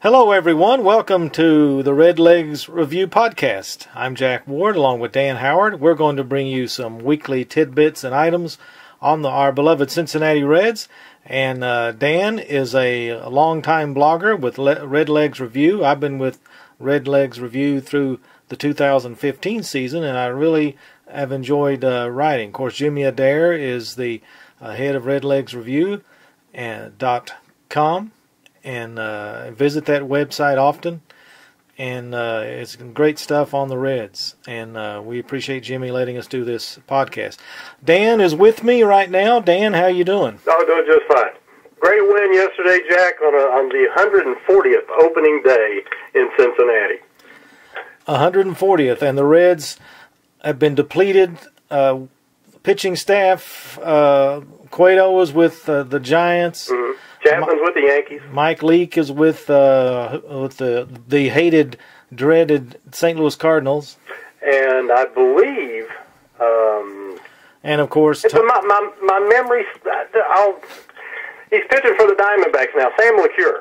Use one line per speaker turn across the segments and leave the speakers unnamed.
Hello, everyone. Welcome to the Red Legs Review Podcast. I'm Jack Ward, along with Dan Howard. We're going to bring you some weekly tidbits and items on our beloved Cincinnati Reds. And Dan is a longtime blogger with Red Legs Review. I've been with Red Legs Review through the 2015 season, and I really have enjoyed writing. Of course, Jimmy Adair is the head of Red Legs Review and .com. And visit that website often, and it's great stuff on the Reds, and we appreciate Jimmy letting us do this podcast. Dan is with me right now. Dan, how you doing?
Oh, doing just fine. Great win yesterday, Jack, on the 140th opening day in Cincinnati.
140th, and the Reds have been depleted. Pitching staff, Cueto was with the Giants.
Mm-hmm. Chapman's with the Yankees.
Mike Leake is with the hated, dreaded St. Louis Cardinals.
And I believe...
and, of course...
my memory... he's pitching for the Diamondbacks now. Sam LeCure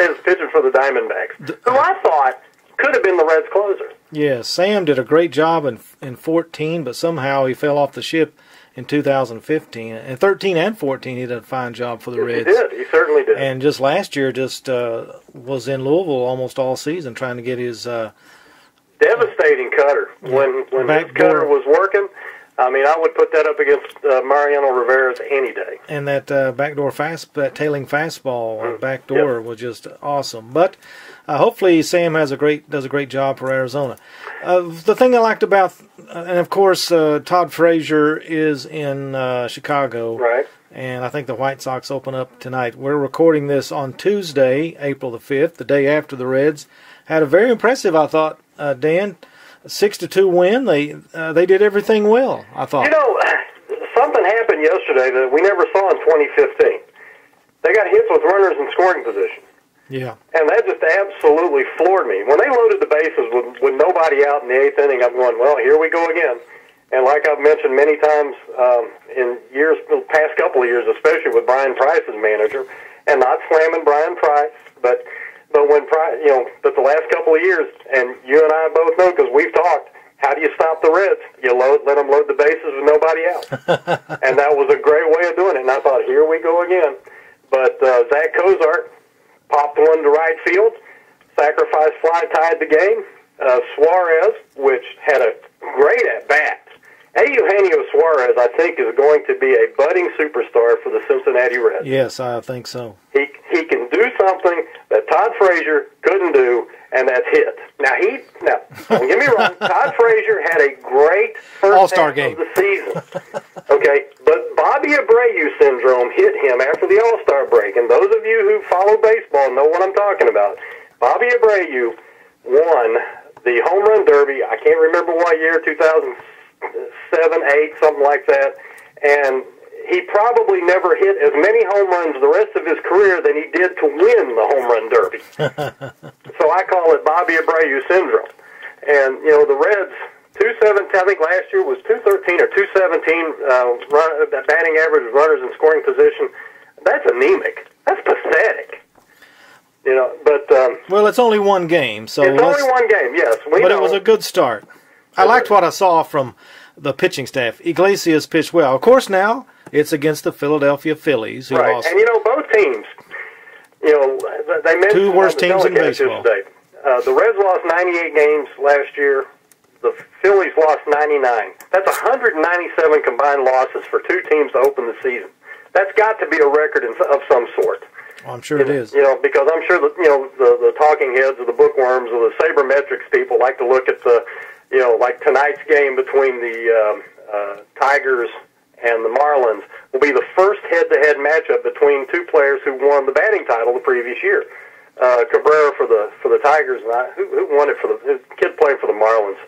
is pitching for the Diamondbacks, who I thought could have been the Reds' closer.
Yeah, Sam did a great job in 14, but somehow he fell off the ship in 2015. And 13 and 14, he did a fine job for the Reds.
He did. He certainly did.
And just last year, was in Louisville almost all season trying to get his...
devastating cutter. When his cutter was working, I mean, I would put that up against Mariano Rivera's any day.
And that that tailing fastball backdoor was just awesome. But hopefully Sam does a great job for Arizona. The thing I liked about, and of course Todd Frazier is in Chicago,
right?
And I think the White Sox open up tonight. We're recording this on Tuesday, April the 5th, the day after the Reds had a very impressive, I thought, Dan, 6-2 win. They did everything well, I thought.
You know, something happened yesterday that we never saw in 2015. They got hits with runners in scoring position.
Yeah. And
that just absolutely floored me. When they loaded the bases with nobody out in the eighth inning, I'm going, well, here we go again. And like I've mentioned many times in the past couple of years, especially with Brian Price as manager, and not slamming Brian Price, but when Price, but the last couple of years, and you and I both know because we've talked, how do you stop the Reds? You let them load the bases with nobody out. And that was a great way of doing it. And I thought, here we go again. But Zach Cozart popped one to right field, sacrifice fly tied the game. Suarez, which had a great at-bat. Eugenio Suarez, I think, is going to be a budding superstar for the Cincinnati Reds.
Yes, I think so.
He can do something that Todd Frazier couldn't do, and that's hit. Now, don't get me wrong, Todd Frazier had a great first
All-Star
half
game
of the season. Okay, but Bobby Abreu syndrome hit him after the All-Star break, and those of you who follow baseball know what I'm talking about. Bobby Abreu won the Home Run Derby, I can't remember what year, 2007, 8, something like that, and he probably never hit as many home runs the rest of his career than he did to win the Home Run Derby. So I call it Bobby Abreu syndrome. And, the Reds, 217, I think last year was 213 or 217 batting average runners in scoring position. That's anemic. That's pathetic. But...
well, it's only one game, so...
It's only one game, yes.
But it was a good start. I liked what I saw from the pitching staff. Iglesias pitched well. Of course, now it's against the Philadelphia Phillies, who lost.
And both teams, they mentioned
two worst teams in baseball.
Today. The Reds lost 98 games last year. The Phillies lost 99. That's 197 combined losses for two teams to open the season. That's got to be a record of some sort.
Oh, I'm sure it is.
Because I'm sure that the talking heads or the bookworms or the sabermetrics people like to look at the like tonight's game between the Tigers and the Marlins will be the first head-to-head matchup between two players who won the batting title the previous year. Cabrera for the Tigers, and who won it for the kid playing for the Marlins?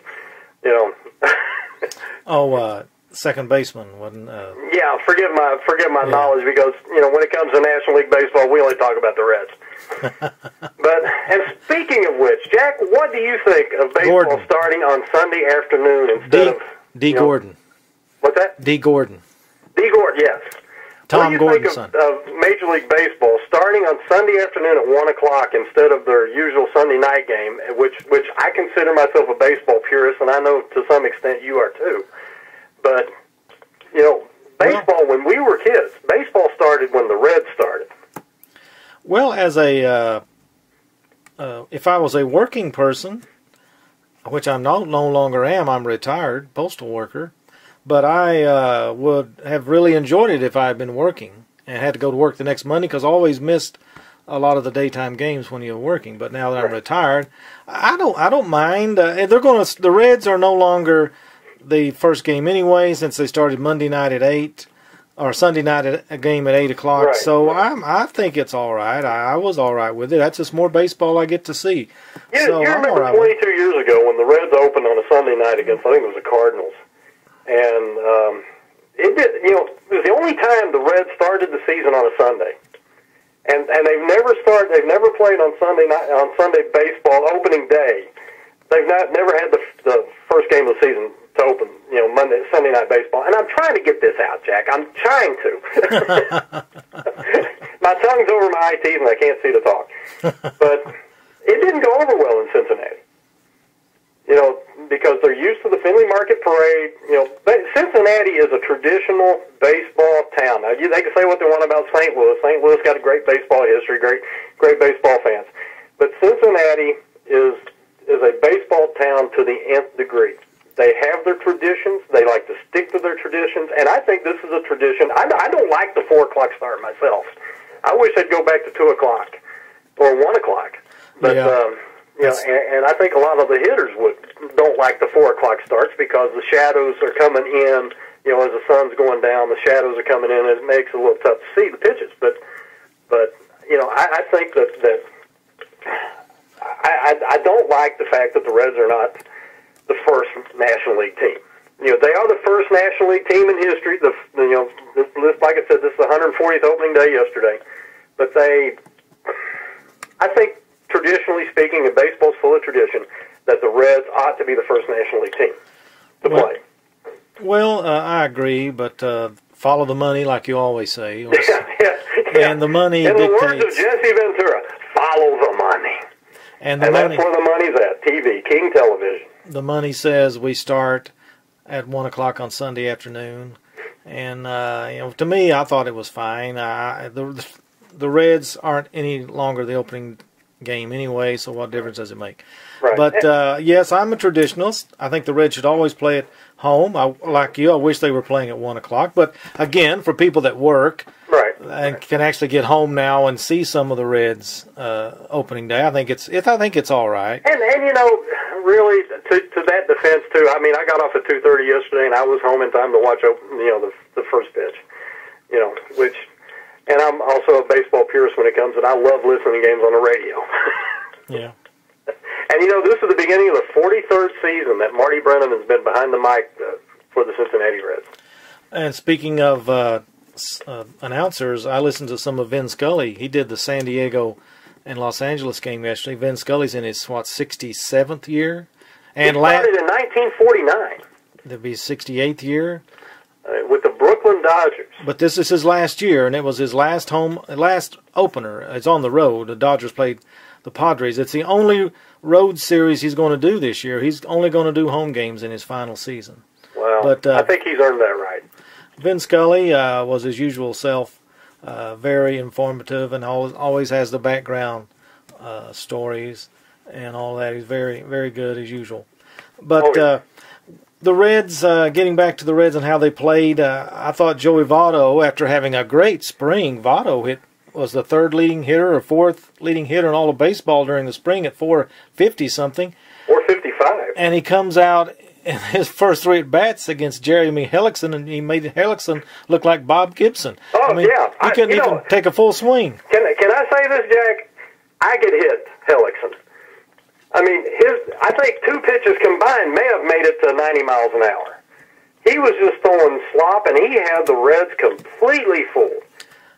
Second baseman wasn't.
Yeah, forgive my knowledge because when it comes to National League baseball, we only talk about the Reds. And speaking of which, Jack, what do you think of baseball starting on Sunday afternoon instead of
D. Gordon?
What's that?
D. Gordon.
D. Gordon, yes.
Tom Gordon
What do you think of Major League Baseball starting on Sunday afternoon at 1 o'clock instead of their usual Sunday night game, which I consider myself a baseball purist, and I know to some extent you are too. But, baseball, when we were kids, baseball started when the Reds started.
Well, as if I was a working person, which I no longer am, I'm retired, postal worker, but I would have really enjoyed it if I had been working and had to go to work the next Monday, because I always missed a lot of the daytime games when you're working. But now that I'm retired, I don't mind. The Reds are no longer the first game anyway, since they started Monday night at 8, or Sunday night at a game at 8 o'clock.
Right.
So I think it's all right. I was all right with it. That's just more baseball I get to see.
Yeah,
so
you
I'm
remember
all right
22 years ago when the Reds opened on a Sunday night against, I think it was the Cardinals. And it was the only time the Reds started the season on a Sunday, and they've never played on Sunday baseball opening day. They've never had the first game of the season to open, Sunday night baseball. And I'm trying to get this out, Jack. I'm trying to. My tongue's over my eye teeth and I can't see to talk. But it didn't go over well in Cincinnati. Because they're used to the Fenway Market Parade. Cincinnati is a traditional baseball town. Now, they can say what they want about St. Louis. St. Louis got a great baseball history, great baseball fans. But Cincinnati is a baseball town to the nth degree. They have their traditions. They like to stick to their traditions. And I think this is a tradition. I don't like the 4 o'clock start myself. I wish they'd go back to 2 o'clock or 1 o'clock. But, and I think a lot of the hitters don't like the 4 o'clock starts because the shadows are coming in. As the sun's going down, the shadows are coming in, and it makes it a little tough to see the pitches. But I think that I don't like the fact that the Reds are not the first National League team. They are the first National League team in history. Like I said, this is the 140th opening day yesterday. But I think, traditionally speaking, and baseball's full of tradition, that the Reds ought to be the first National League team to play.
Well, I agree, but follow the money, like you always say.
Yeah.
And the money
in
dictates.
the words of Jesse Ventura, follow the money.
And
that's where the money's at, TV, King Television.
The money says we start at 1 o'clock on Sunday afternoon. And, to me, I thought it was fine. The Reds aren't any longer the opening game anyway, so what difference does it make?
Right.
But yes, I'm a traditionalist. I think the Reds should always play at home. Like you, I wish they were playing at 1 o'clock. But again, for people that work and can actually get home now and see some of the Reds opening day, I think it's all right. And
really to that defense too. I mean, I got off at 2:30 yesterday, and I was home in time to watch the first pitch. Which. And I'm also a baseball purist when it comes, and I love listening to games on the radio.
Yeah.
And, this is the beginning of the 43rd season that Marty Brennan has been behind the mic for the Cincinnati Reds.
And speaking of announcers, I listened to some of Vin Scully. He did the San Diego and Los Angeles game yesterday. Vin Scully's in his, 67th year? And
he started in 1949.
That'd be his 68th year.
With the Brooklyn Dodgers.
But this is his last year, and it was his last opener. It's on the road. The Dodgers played the Padres. It's the only road series he's going to do this year. He's only going to do home games in his final season.
Well, but, I think he's earned that right.
Vin Scully was his usual self, very informative, and always has the background stories and all that. He's very, very good as usual. But the Reds, getting back to the Reds and how they played, I thought Joey Votto, after having a great spring, Votto was the third leading hitter or fourth leading hitter in all of baseball during the spring at 450-something.
455.
And he comes out in his first 3 at-bats against Jeremy Hellickson, and he made Hellickson look like Bob Gibson.
Oh, yeah.
He couldn't even take a full swing.
Can I say this, Jack? I could hit Hellickson. I mean, I think 2 pitches combined may have made it to 90 miles an hour. He was just throwing slop, and he had the Reds completely fooled.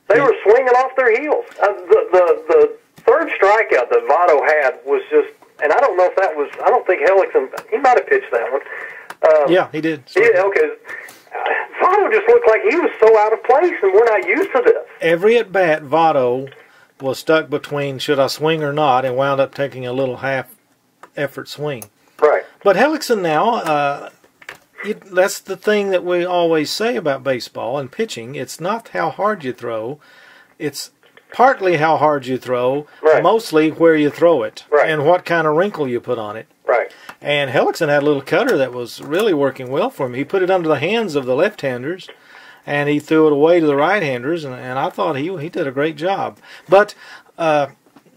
They were swinging off their heels. The third strikeout that Votto had was just, and I don't know if that was, I don't think Hellickson, he might have pitched that one.
Yeah, he did.
Yeah, okay. Votto just looked like he was so out of place, and we're not used to this.
Every at-bat, Votto was stuck between should I swing or not, and wound up taking a little half-effort swing.
Right.
But Hellickson now, that's the thing that we always say about baseball and pitching. It's not how hard you throw. It's partly how hard you throw,
right.
Mostly where you throw it,
right.
And what kind of wrinkle you put on it.
Right.
And Hellickson had a little cutter that was really working well for him. He put it under the hands of the left-handers, and he threw it away to the right-handers, and I thought he did a great job. But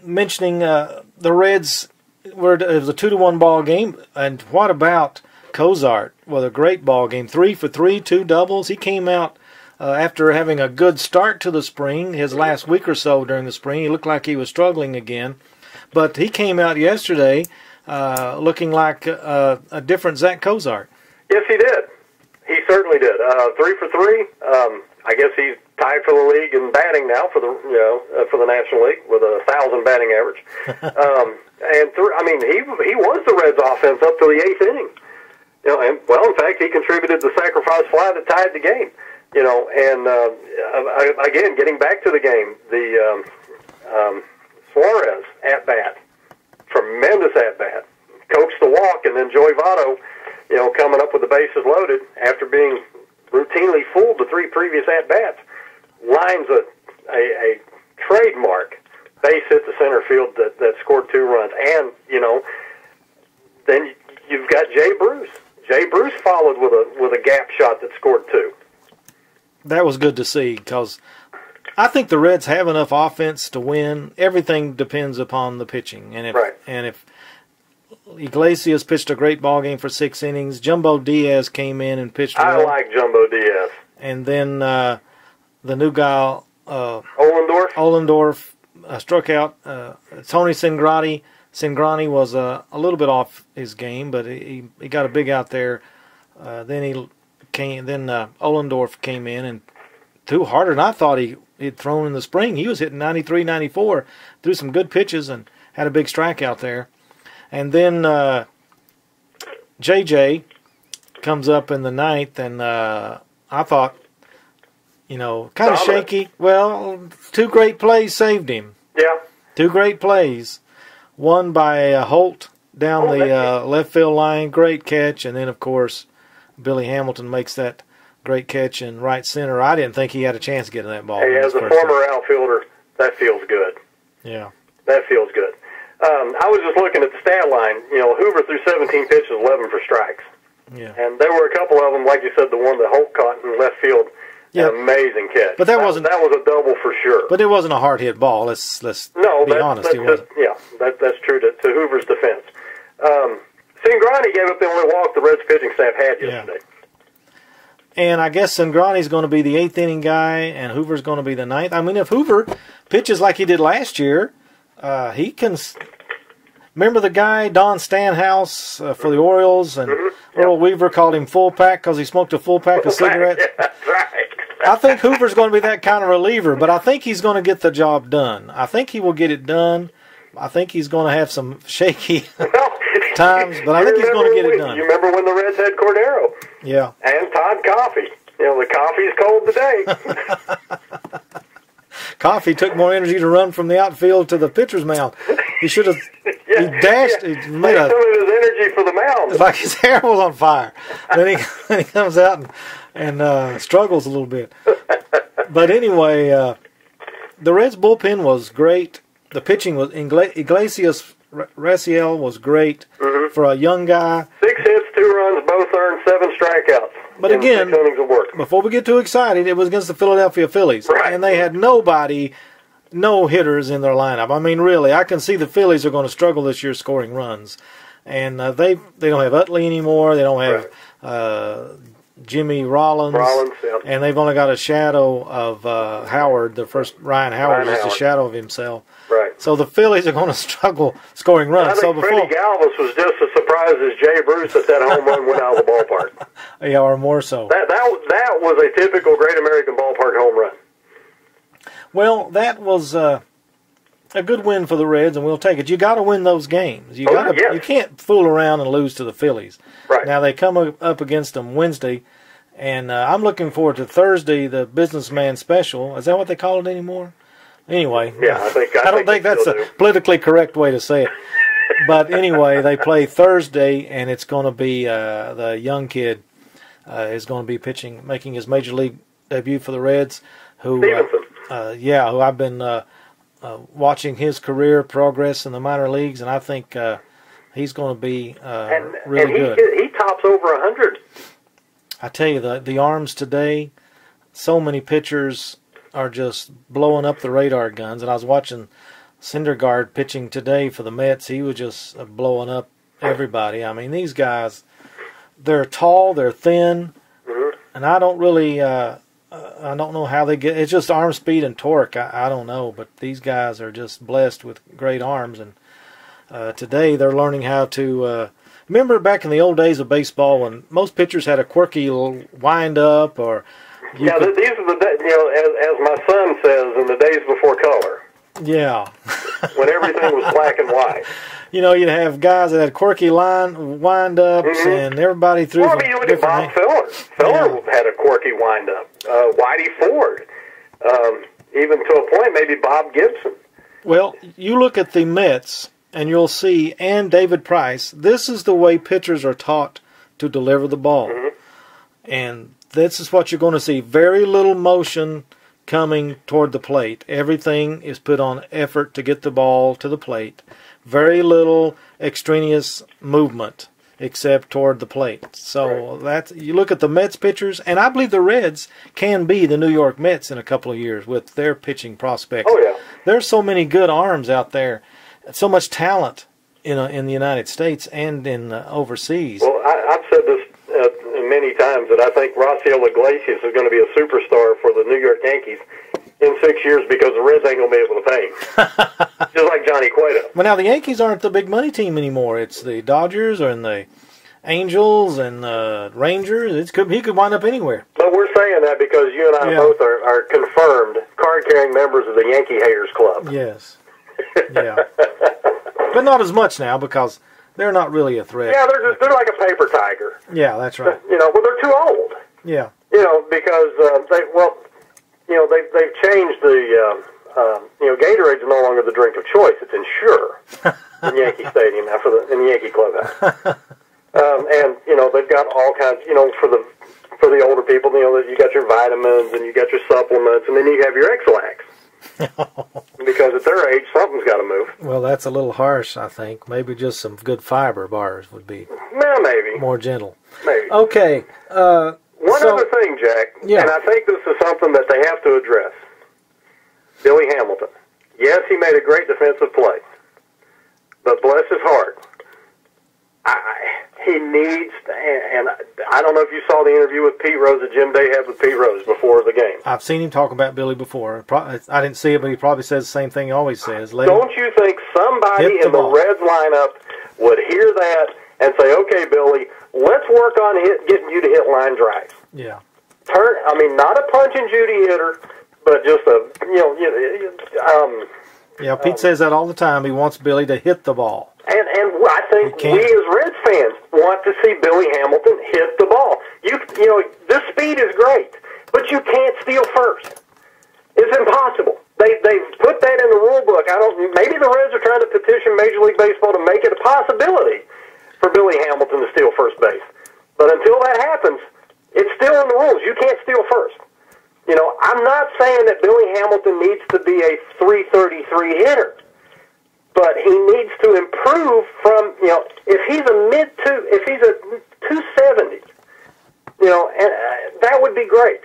mentioning the Reds, it was a 2-1 ball game, and what about Cozart? Well, a great ball game, 3 for 3, 2 doubles. He came out after having a good start to the spring, his last week or so during the spring. He looked like he was struggling again. But he came out yesterday looking like a different Zach Cozart.
Yes, he did. He certainly did. 3 for 3. I guess he's tied for the league in batting now for the National League with 1,000 batting average. He was the Reds' offense up to the 8th inning. In fact, he contributed the sacrifice fly that tied the game. Again, getting back to the game, the Suarez at-bat, tremendous at-bat, coaxed the walk, and then Joey Votto, coming up with the bases loaded after being routinely fooled the 3 previous at-bats, lines a trademark base hit to center field that scored 2 runs. And, then you've got Jay Bruce. Jay Bruce followed with a gap shot that scored 2.
That was good to see because I think the Reds have enough offense to win. Everything depends upon the pitching. And if Iglesias pitched a great ball game for 6 innings, Jumbo Diaz came in and pitched well.
I like Jumbo Diaz.
And then the new guy,
Ollendorf
struck out. Tony Cingrani. Cingrani was a little bit off his game, but he got a big out there. Then Ollendorf came in and threw harder than I thought he'd thrown in the spring. He was hitting 93, 94, threw some good pitches and had a big strikeout there. And then JJ comes up in the 9th, and I thought, kind of shaky. Well, 2 great plays saved him.
Yeah.
2 great plays. One by Holt down the left field line, great catch, and then, of course, Billy Hamilton makes that great catch in right center. I didn't think he had a chance to get in that ball.
Hey, as a former outfielder, that feels good.
Yeah.
That feels good. I was just looking at the stat line. Hoover threw 17 pitches, 11 for strikes.
Yeah.
And there were a couple of them, like you said, the one that Holt caught in left field.
Yeah.
An amazing catch.
But that was a double
for sure.
But it wasn't a hard hit ball. Let's be honest. It wasn't.
That's true to Hoover's defense. Cingrani gave up the only walk the Reds pitching staff had yesterday.
And I guess Cingrani's going to be the 8th inning guy, and Hoover's going to be the 9th. I mean, if Hoover pitches like he did last year, he can. Remember the guy Don Stanhouse for the Orioles, and Earl Weaver called him Full Pack because he smoked a full pack of cigarettes.
Yeah, that's right.
I think Hoover's going to be that kind of reliever, but I think he's going to get the job done. I think he will get it done. I think he's going to have some shaky times, but I think he's going to get it done.
You remember when the Reds had Cordero?
Yeah.
And Todd Coffey. The coffee's cold today.
Coffey took more energy to run from the outfield to the pitcher's mound. He should have. He dashed. He made
some of his energy for the mound.
It's like his hair was on fire. Then he comes out and struggles a little bit. But anyway, the Reds' bullpen was great. The pitching was Iglesias Raciel was great for a young guy.
6 hits, 2 runs, both earned 7 strikeouts.
But again,
6 innings of work.
Before we get too excited, it was against the Philadelphia Phillies, and they had no hitters in their lineup. I mean, really, I can see the Phillies are going to struggle this year scoring runs, and they don't have Utley anymore. They don't have Jimmy Rollins, and they've only got a shadow of Howard. The first Ryan Howard is just a shadow of himself.
Right.
So the Phillies are going to struggle scoring runs.
I think Freddie Galvis was just as surprised as Jay Bruce that home run went out of the ballpark.
Yeah, or more so.
That was a typical Great American Ballpark home run.
Well, that was a good win for the Reds, and we'll take it. You got to win those games. You can't fool around and lose to the Phillies.
Right.
Now they come up against them Wednesday, And I'm looking forward to Thursday, the businessman special. Is that what they call it anymore? Anyway,
yeah,
I don't think that's a politically correct way to say it. But anyway, they play Thursday, and it's going to be the young kid is going to be pitching, making his major league debut for the Reds. Who I've been watching his career progress in the minor leagues, and I think he's going to be really good.
He tops over 100.
I tell you, the arms today, so many pitchers are just blowing up the radar guns. And I was watching Syndergaard pitching today for the Mets. He was just blowing up everybody. I mean, these guys, they're tall, they're thin, and I don't really, I don't know how they get. It's just arm speed and torque. I don't know, but these guys are just blessed with great arms. And today they're learning how to. Remember back in the old days of baseball when most pitchers had a quirky little wind up, or
these are as my son says, in the days before color.
Yeah.
When everything was black and white.
You'd have guys that had quirky wind-ups, and everybody threw.
Well, I mean, you look at Bob Feller. Feller had a quirky wind-up. Whitey Ford, even to a point, maybe Bob Gibson.
Well, you look at the Mets, and you'll see, and David Price, this is the way pitchers are taught to deliver the ball. And this is what you're going to see. Very little motion coming toward the plate. Everything is put on effort to get the ball to the plate. Very little extraneous movement except toward the plate. So that's, you look at the Mets pitchers, and I believe the Reds can be the New York Mets in a couple of years with their pitching prospects.
Oh, yeah.
There's so many good arms out there, so much talent in the United States and in overseas.
Well, I've said this many times that I think Rafael Iglesias is going to be a superstar for the New York Yankees in 6 years because the Reds ain't going to be able to pay him. Just like Johnny Cueto.
Well, now the Yankees aren't the big money team anymore. It's the Dodgers and the Angels and the Rangers. He could wind up anywhere.
But we're saying that because you and I both are confirmed card-carrying members of the Yankee Haters Club.
Yes. Yeah. But not as much now because they're not really a threat.
Yeah, they're like a paper tiger.
Yeah, that's right.
Well, they're too old.
Yeah.
Because they've changed the Gatorade's no longer the drink of choice. It's Ensure in Yankee Stadium now in the Yankee clubhouse. And they've got all kinds. For the older people, you got your vitamins and you got your supplements, and then you have your X-Lax. Because at their age, something's got to move.
Well, that's a little harsh, I think. Maybe just some good fiber bars would be
maybe
more gentle.
Maybe.
Okay.
One other thing, Jack, and I think this is something that they have to address. Billy Hamilton. Yes, he made a great defensive play, but bless his heart, he needs, and I don't know if you saw the interview with Pete Rose that Jim Day had with Pete Rose before the game.
I've seen him talk about Billy before. I didn't see it, but he probably says the same thing he always says.
Don't you think somebody in the Reds lineup would hear that and say, okay, Billy, let's work on getting you to hit line drives?
Yeah.
Not a punch and Judy hitter, but just
Pete says that all the time. He wants Billy to hit the ball.
And I think we as Reds fans want to see Billy Hamilton hit the ball. This speed is great, but you can't steal first. It's impossible. They've put that in the rule book. Maybe the Reds are trying to petition Major League Baseball to make it a possibility for Billy Hamilton to steal first base. But until that happens, it's still in the rules. You can't steal first. I'm not saying that Billy Hamilton needs to be a 333 hitter. But he needs to improve from, if he's a 270, and that would be great.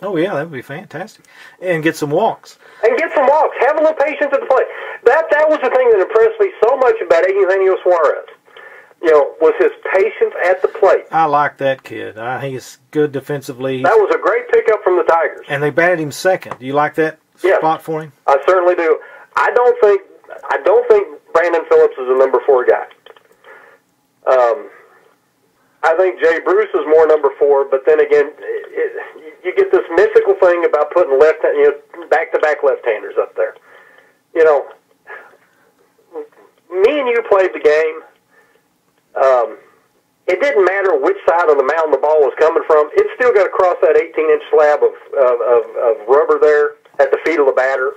Oh, yeah, that would be fantastic. And get some walks.
Have a little patience at the plate. That was the thing that impressed me so much about Eugenio Suarez, was his patience at the plate.
I like that kid. He's good defensively.
That was a great pickup from the Tigers.
And they batted him second. Do you like that spot for him?
I certainly do. I don't think Brandon Phillips is a number 4 guy. I think Jay Bruce is more number 4, but then again, you get this mythical thing about putting back-to-back left-handers up there. Me and you played the game. it didn't matter which side of the mound the ball was coming from. It still got to cross that 18-inch slab of rubber there at the feet of the batter.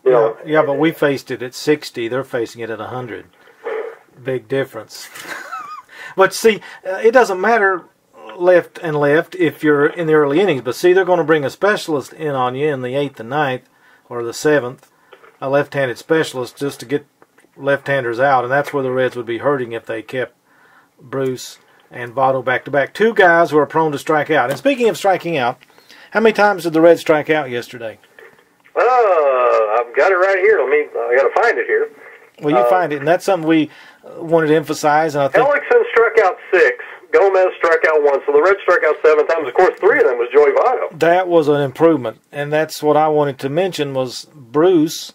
You know,
yeah, but we faced it at 60. They're facing it at 100. Big difference. But see, it doesn't matter left and left if you're in the early innings. But see, they're going to bring a specialist in on you in the 8th and 9th or the 7th, a left-handed specialist just to get left-handers out, and that's where the Reds would be hurting if they kept Bruce and Votto back-to-back. Two guys who are prone to strike out. And speaking of striking out, how many times did the Reds strike out yesterday?
I've got it right here. I got to find it here.
Well, you find it, and that's something we wanted to emphasize. And I think
Hellickson struck out 6. Gomez struck out 1. So the Reds struck out 7 times. Of course, 3 of them was Joey Votto.
That was an improvement, and that's what I wanted to mention was Bruce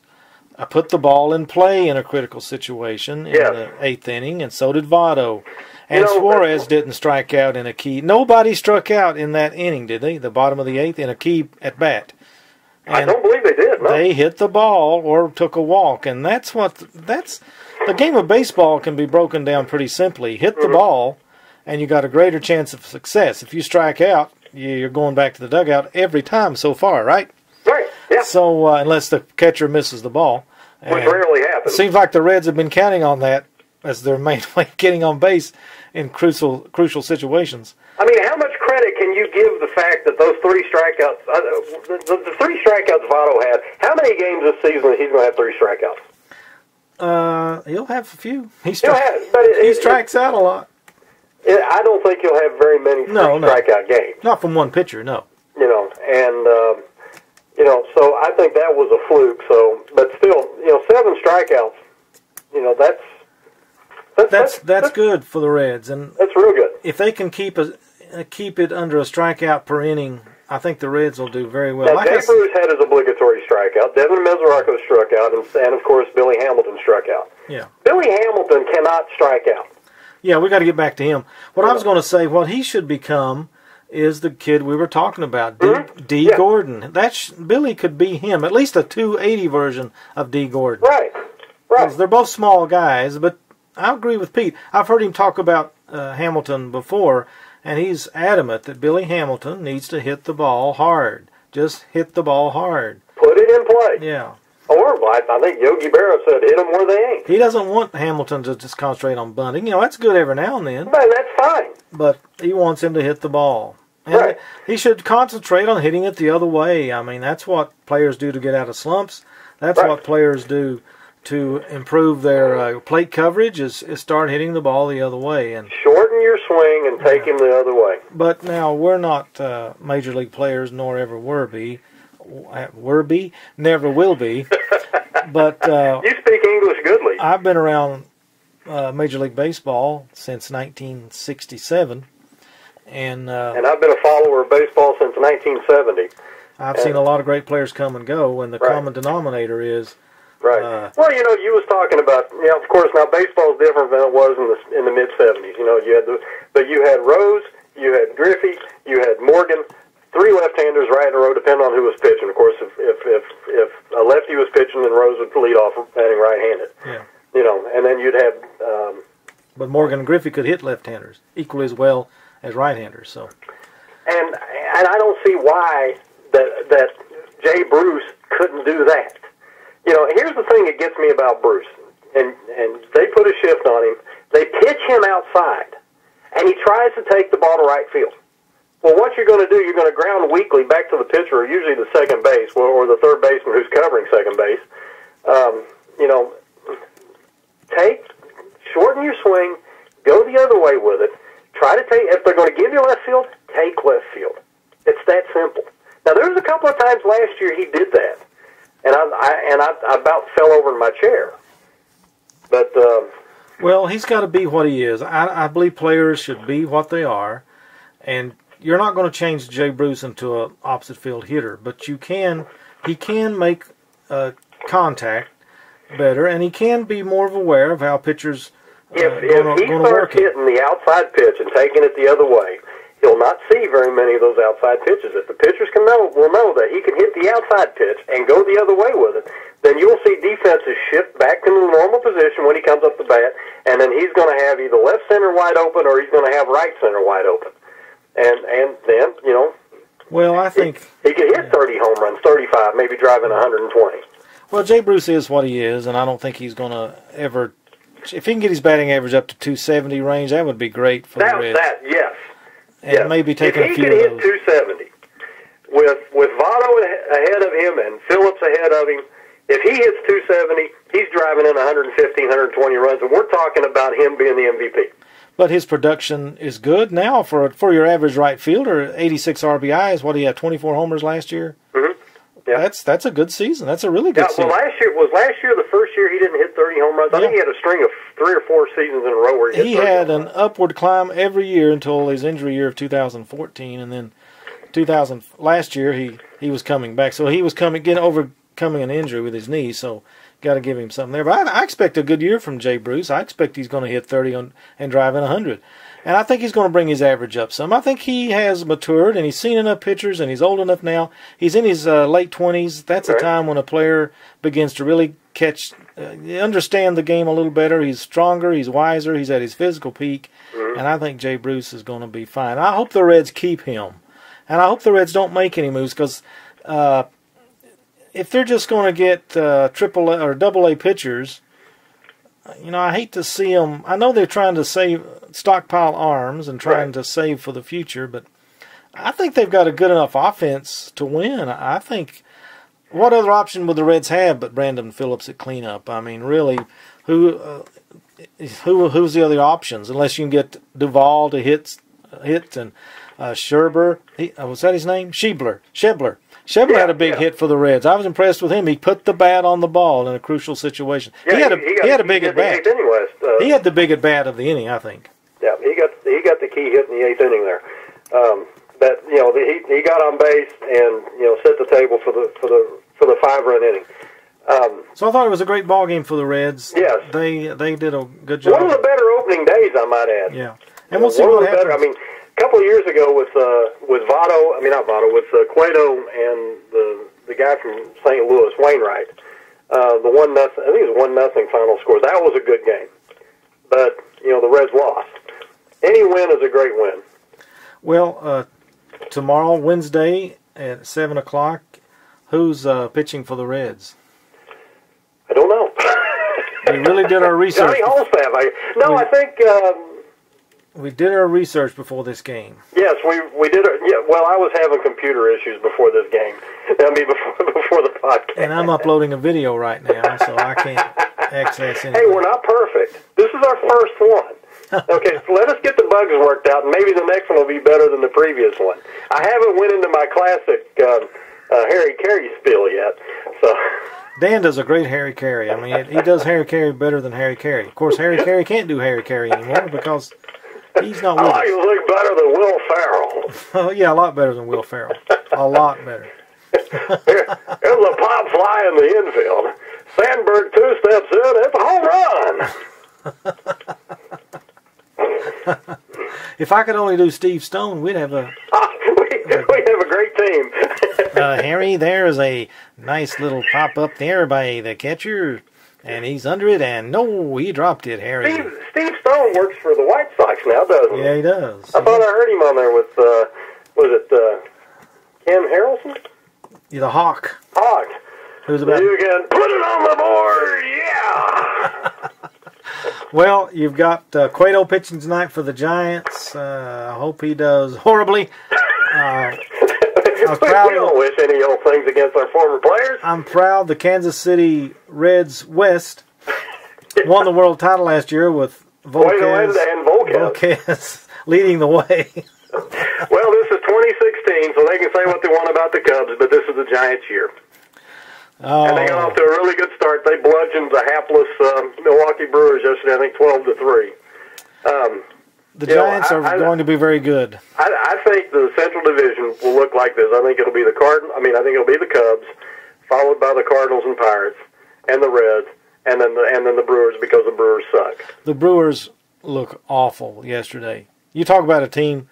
put the ball in play in a critical situation in the 8th inning, and so did Votto. And Suarez didn't strike out in a key. Nobody struck out in that inning, did they? The bottom of the 8th in a key at bat. And
I don't believe they did. No.
They hit the ball or took a walk, and that's the game of baseball can be broken down pretty simply. Hit the ball, and you got a greater chance of success. If you strike out, you're going back to the dugout every time so far, right?
Right. Yeah.
So unless the catcher misses the ball,
which rarely happens.
It seems like the Reds have been counting on that as their main way of getting on base in crucial situations.
I mean, how much credit can you give the fact that those 3 strikeouts, the 3 strikeouts Votto had, how many games this season he's going to have 3 strikeouts?
He'll have a few. He strikes out a lot.
I don't think he'll have very many strikeout games.
Not from one pitcher, no.
You know, and, so I think that was a fluke. So, but still, 7 strikeouts,
that's good for the Reds, and
that's real good.
If they can keep it under a strikeout per inning, I think the Reds will do very well.
Now, Jay Bruce had his obligatory strikeout. Devin Mesoraco struck out, and of course Billy Hamilton struck out.
Yeah,
Billy Hamilton cannot strike out.
Yeah, we got to get back to him. What I was going to say, what he should become is the kid we were talking about, D. Gordon. Billy could be him, at least a 280 version of D. Gordon.
Right.
They're both small guys, but I agree with Pete. I've heard him talk about Hamilton before, and he's adamant that Billy Hamilton needs to hit the ball hard. Just hit the ball hard.
Put it in play.
Yeah.
Or, I think Yogi Berra said, hit them where they ain't.
He doesn't want Hamilton to just concentrate on bunting. That's good every now and then.
But that's fine.
But he wants him to hit the ball. And he should concentrate on hitting it the other way. I mean, that's what players do to get out of slumps. That's what players do to improve their plate coverage is start hitting the ball the other way. And
shorten your swing and take him the other way.
But now, we're not major league players, nor ever were be. Never will be. But
you speak English goodly.
I've been around Major League Baseball since 1967. And
I've been a follower of baseball since 1970.
I've seen a lot of great players come and go, and the common denominator is...
Well, you was talking about, of course, now baseball is different than it was in the mid-'70s. You had Rose, you had Griffey, you had Morgan, 3 left-handers right in a row, depending on who was pitching. Of course, if a lefty was pitching, then Rose would lead off batting right-handed.
Yeah.
And then you'd have...
but Morgan and Griffey could hit left-handers equally as well as right-handers. So. And
I don't see why that Jay Bruce couldn't do that. Here's the thing that gets me about Bruce, and they put a shift on him. They pitch him outside, and he tries to take the ball to right field. Well, what you're going to do, you're going to ground weakly back to the pitcher, or usually the second base, or the third baseman who's covering second base. Shorten your swing, go the other way with it. Try to take, if they're going to give you left field, take left field. It's that simple. Now, there was a couple of times last year he did that, and I about fell over in my chair. But
well, he's got to be what he is. I believe players should be what they are, and you're not going to change Jay Bruce into an opposite field hitter, but he can make contact better, and he can be more aware of how pitchers
if he starts hitting the outside pitch and taking it the other way, he'll not see very many of those outside pitches. If the pitchers will know that he can hit the outside pitch and go the other way with it, then you'll see defenses shift back to the normal position when he comes up the bat, and then he's going to have either left center wide open or he's going to have right center wide open. And then,
well, I think
he can hit 30 home runs, 35, maybe driving 120.
Well, Jay Bruce is what he is, and I don't think he's going to ever. If he can get his batting average up to 270 range, that would be great for the Reds.
Yes.
And
yes.
maybe taking a few of
those. If he
those.
can hit 270, with Votto ahead of him and Phillips ahead of him, if he hits 270, he's driving in 115, 120 runs, and we're talking about him being the MVP.
But his production is good now for your average right fielder. 86 RBIs. What, he had 24 homers last year?
Mm-hmm. Yeah.
That's a good season. That's a really good season.
Well, last year the first year he didn't hit 30 home runs. I think he had a string of 3 or 4 seasons in a row where he
had an upward climb every year until his injury year of 2014, and then last year he was coming back. So he was overcoming an injury with his knee. So got to give him something there. But I expect a good year from Jay Bruce. I expect he's going to hit 30 and drive in 100. And I think he's going to bring his average up some. I think he has matured, and he's seen enough pitchers, and he's old enough now. He's in his late 20s. That's a time when a player begins to really understand the game a little better. He's stronger. He's wiser. He's at his physical peak. Mm-hmm. And I think Jay Bruce is going to be fine. I hope the Reds keep him. And I hope the Reds don't make any moves, because if they're just going to get triple A or double A pitchers, I hate to see them. I know they're trying to stockpile arms and trying to save for the future, but I think they've got a good enough offense to win. I think, what other option would the Reds have but Brandon Phillips at cleanup? I mean, really, who's the other options? Unless you can get Duvall to hit and Scherber. Was that his name? Shebler. Shebler had a big hit for the Reds. I was impressed with him. He put the bat on the ball in a crucial situation.
Yeah,
he had a big at bat. He had the big at bat of the inning, I think.
Yeah, he got the key hit in the 8th inning there. He got on base and set the table for the 5-run inning.
So I thought it was a great ball game for the Reds.
Yes,
they did a good job.
One of the better opening days, I might add.
Yeah, and we'll see what happens.
A couple of years ago with Cueto and the guy from St. Louis, Wainwright, the 1-0, I think it was 1-0 final score. That was a good game, but the Reds lost. Any win is a great win.
Well, tomorrow, Wednesday at 7:00, who's pitching for the Reds?
I don't know.
We really did our research.
Johnny Holstaff. I think.
We did our research before this game.
Yes, we did. Well, I was having computer issues before this game. Before the podcast.
And I'm uploading a video right now, so I can't access anything.
Hey, we're not perfect. This is our first one. Okay, so let us get the bugs worked out, and maybe the next one will be better than the previous one. I haven't went into my classic Harry Carey spiel yet, so.
Dan does a great Harry Carey. I mean, he does Harry Carey better than Harry Carey. Of course, Harry Carey can't do Harry Carey anymore because he's not with us.
I like to look better than Will Ferrell.
Oh, yeah, a lot better than Will Ferrell. A lot better.
Here's a pop fly in the infield. Sandberg 2 steps in. It's a home run.
If I could only do Steve Stone, we'd have a...
we'd have a great team.
Harry, there's a nice little pop up there by the catcher, and he's under it, and no, he dropped it, Harry.
Steve Stone works for the White Sox now, doesn't he?
Yeah, he does.
I thought I heard him on there with, Ken Harrelson?
Yeah, the Hawk.
Hawk.
Who's about...
You can put it on the board, yeah!
Well, you've got Cueto pitching tonight for the Giants. I hope he does horribly.
We don't wish any ill things against our former players.
I'm proud the Kansas City Reds West won the world title last year with Volquez leading the way.
Well, this is 2016, so they can say what they want about the Cubs, but this is the Giants' year.
Oh.
And they got off to a really good start. They bludgeoned the hapless Milwaukee Brewers yesterday, I think 12-3.
The Giants are going to be very good.
I think the Central Division will look like this. I think it'll be the Cubs, followed by the Cardinals and Pirates, and the Reds, and then the Brewers, because the Brewers suck.
The Brewers look awful yesterday. You talk about a team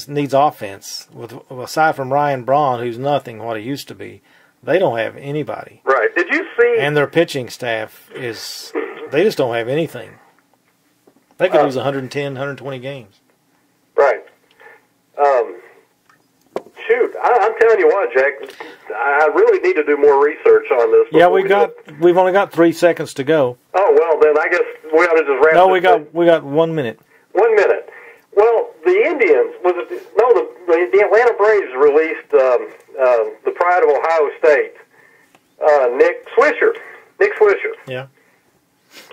needs offense. Aside from Ryan Braun, who's nothing what he used to be, they don't have anybody.
Right. Did you see?
And their pitching staff they just don't have anything. They could lose 110, 120 games.
Right. Shoot, I'm telling you what, Jack. I really need to do more research on this.
Yeah, we've only got 3 seconds to go.
Oh well, then I guess we ought to just wrap.
No, we got 1 minute.
1 minute. Well, the Indians the Atlanta Braves released the pride of Ohio State, Nick Swisher.
Yeah.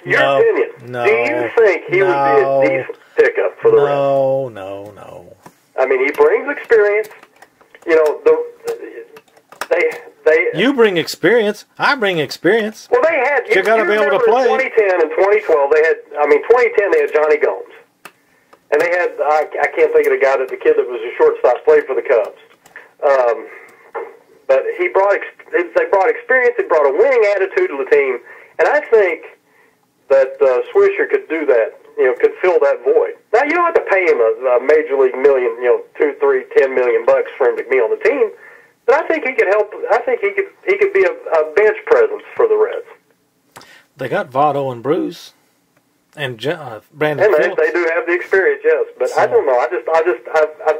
Your opinion?
No.
Do you think he would be a decent pickup for the Reds?
No.
I mean, he brings experience. You know,
You bring experience. I bring experience.
Well, they had.
You got to be able to play.
2010 and 2012, they had. 2010 they had Johnny Gomes, and they had. I can't think of the kid that was a shortstop, played for the Cubs. But they brought experience. They brought a winning attitude to the team, and I think that Swisher could do that. Could fill that void. Now, you don't have to pay him a major league million, $2, $3, $10 million for him to be on the team. But I think he could help. I think he could be a bench presence for the Reds.
They got Votto and Bruce and Brandon.
And they do have the experience, yes. But I don't know. I've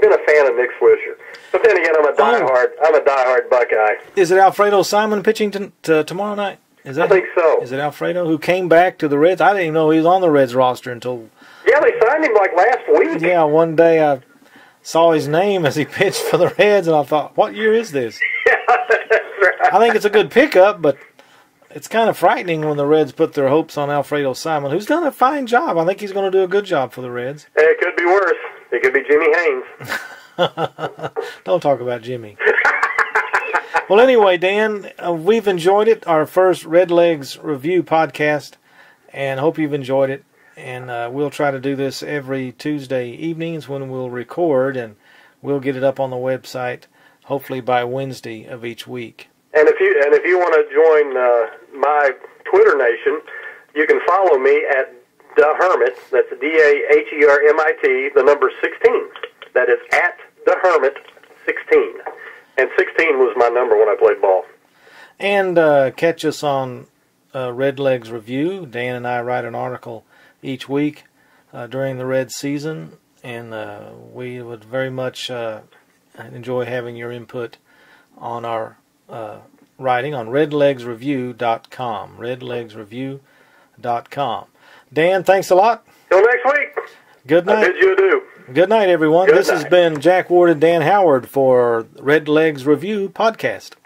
been a fan of Nick Swisher. But then again, I'm a diehard Buckeye.
Is it Alfredo Simon pitching tomorrow night?
I think so.
Is it Alfredo who came back to the Reds? I didn't even know he was on the Reds roster until.
Yeah, they signed him like last week.
Yeah, one day I saw his name as he pitched for the Reds, and I thought, what year is this?
Yeah, that's right.
I think it's a good pickup, but it's kind of frightening when the Reds put their hopes on Alfredo Simon, who's done a fine job. I think he's going to do a good job for the Reds.
It could be worse. It could be Jimmy Haynes.
Don't talk about Jimmy. Well, anyway, Dan, we've enjoyed it, our first Red Legs review podcast, and hope you've enjoyed it. And we'll try to do this every Tuesday evenings when we'll record, and we'll get it up on the website hopefully by Wednesday of each week.
And if you want to join my Twitter nation, you can follow me at The Hermit. That's DAHERMIT, the number 16. That is at The Hermit 16. And 16 was my number when I played ball. And
catch us on Red Legs Review. Dan and I write an article each week during the Red season, and we would very much enjoy having your input on our writing on redlegsreview.com. redlegsreview.com. Dan, thanks a lot.
Till next week.
Good night.
I bid you adieu.
Good night, everyone. This has been Jack Ward and Dan Howard for Red Legs Review Podcast.